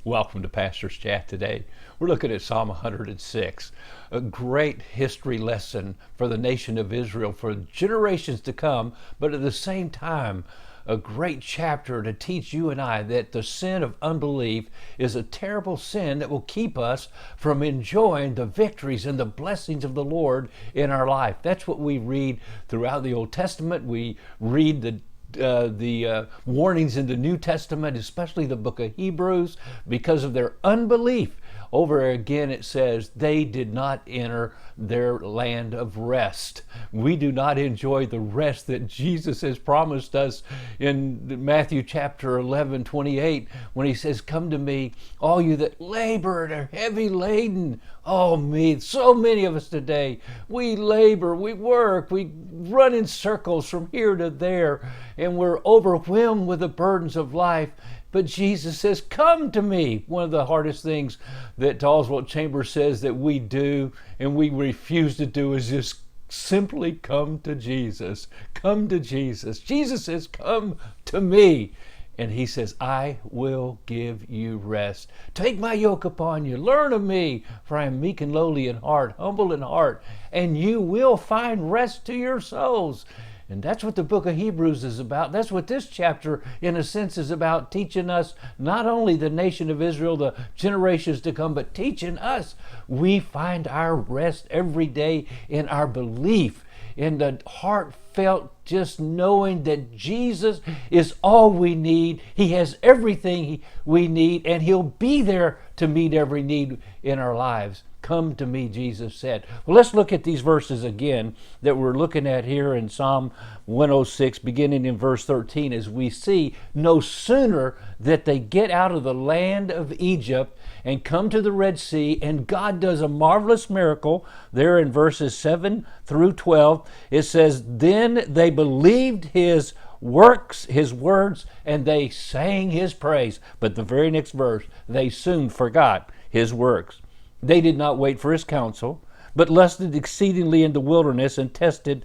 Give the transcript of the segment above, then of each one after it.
Welcome to Pastor's Chat today. We're looking at Psalm 106, a great history lesson for the nation of Israel for generations to come, but at the same time, a great chapter to teach you and I that the sin of unbelief is a terrible sin that will keep us from enjoying the victories and the blessings of the Lord in our life. That's what we read throughout the Old Testament. We read the warnings in the New Testament, especially the book of Hebrews, because of their unbelief. Over again it says they did not enter their land of rest. We do not enjoy the rest that Jesus has promised us in Matthew chapter 11:28, when he says, "Come to me, all you that labor and are heavy laden." Oh me, so many of us today, we labor, we work, we run in circles from here to there, and we're overwhelmed with the burdens of life. But Jesus says, "Come to me." One of the hardest things that Oswald Chambers says that we do and we refuse to do is just simply come to Jesus. Come to Jesus. Jesus says, "Come to me." And he says, "I will give you rest. Take my yoke upon you. Learn of me, for I am meek and lowly in heart, humble in heart, and you will find rest to your souls." And that's what the book of Hebrews is about. That's what this chapter, in a sense, is about, teaching us, not only the nation of Israel, the generations to come, but teaching us. We find our rest every day in our belief, in the heartfelt just knowing that Jesus is all we need. He has everything we need, and he'll be there to meet every need in our lives. Come to me, Jesus said. Well, let's look at these verses again that we're looking at here in Psalm 106, beginning in verse 13, as we see no sooner that they get out of the land of Egypt and come to the Red Sea, and God does a marvelous miracle there in verses 7 through 12. It says, "Then they believed his works, his words, and they sang his praise." But the very next verse, "They soon forgot his works. They did not wait for his counsel, but lusted exceedingly in the wilderness and tested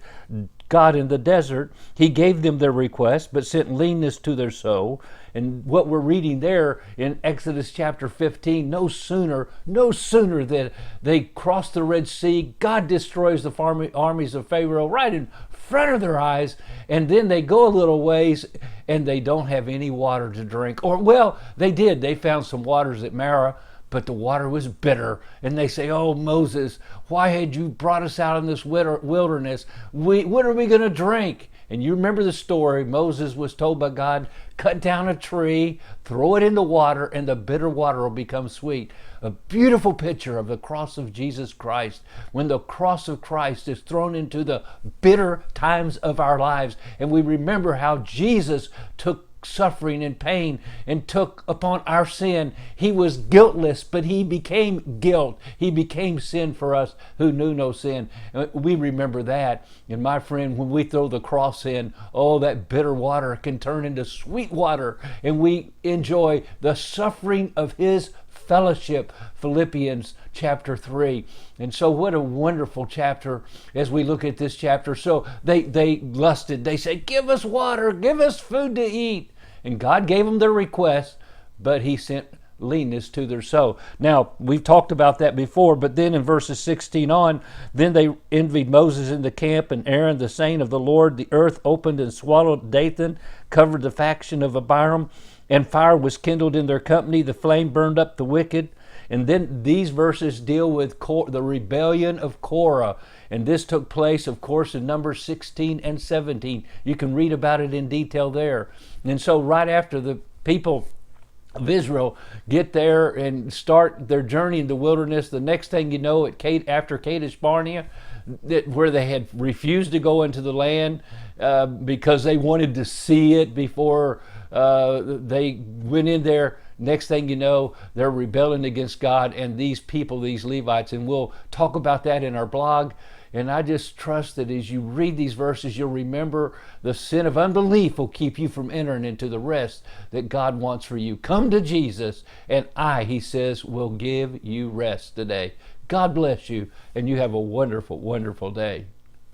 God in the desert. He gave them their request, but sent leanness to their soul." And what we're reading there in Exodus chapter 15, no sooner that they cross the Red Sea, God destroys the armies of Pharaoh right in front of their eyes, and then they go a little ways and they don't have any water to drink. Or, well, they did. They found some waters at Marah, but the water was bitter. And they say, "Oh, Moses, why had you brought us out in this wilderness? What are we going to drink?" And you remember the story. Moses was told by God, cut down a tree, throw it in the water, and the bitter water will become sweet. A beautiful picture of the cross of Jesus Christ. When the cross of Christ is thrown into the bitter times of our lives, and we remember how Jesus took suffering and pain and took upon our sin. He was guiltless, but he became guilt. He became sin for us who knew no sin. We remember that. And my friend, when we throw the cross in, oh, that bitter water can turn into sweet water, and we enjoy the suffering of his fellowship. Philippians chapter 3. And so what a wonderful chapter as we look at this chapter. So they lusted. They said, "Give us water, give us food to eat." And God gave them their request, but he sent leanness to their soul. Now, we've talked about that before, but then in verses 16 on, "Then they envied Moses in the camp and Aaron, the saint of the Lord. The earth opened and swallowed Dathan, covered the faction of Abiram, and fire was kindled in their company. The flame burned up the wicked." And then these verses deal with the rebellion of Korah. And this took place, of course, in Numbers 16 and 17. You can read about it in detail there. And so right after the people of Israel get there and start their journey in the wilderness, the next thing you know, after Kadesh Barnea, where they had refused to go into the land because they wanted to see it before they went in there. Next thing you know, they're rebelling against God and these people, these Levites, and we'll talk about that in our blog. And I just trust that as you read these verses, you'll remember the sin of unbelief will keep you from entering into the rest that God wants for you. Come to Jesus, and he says, will give you rest today. God bless you, and you have a wonderful, wonderful day.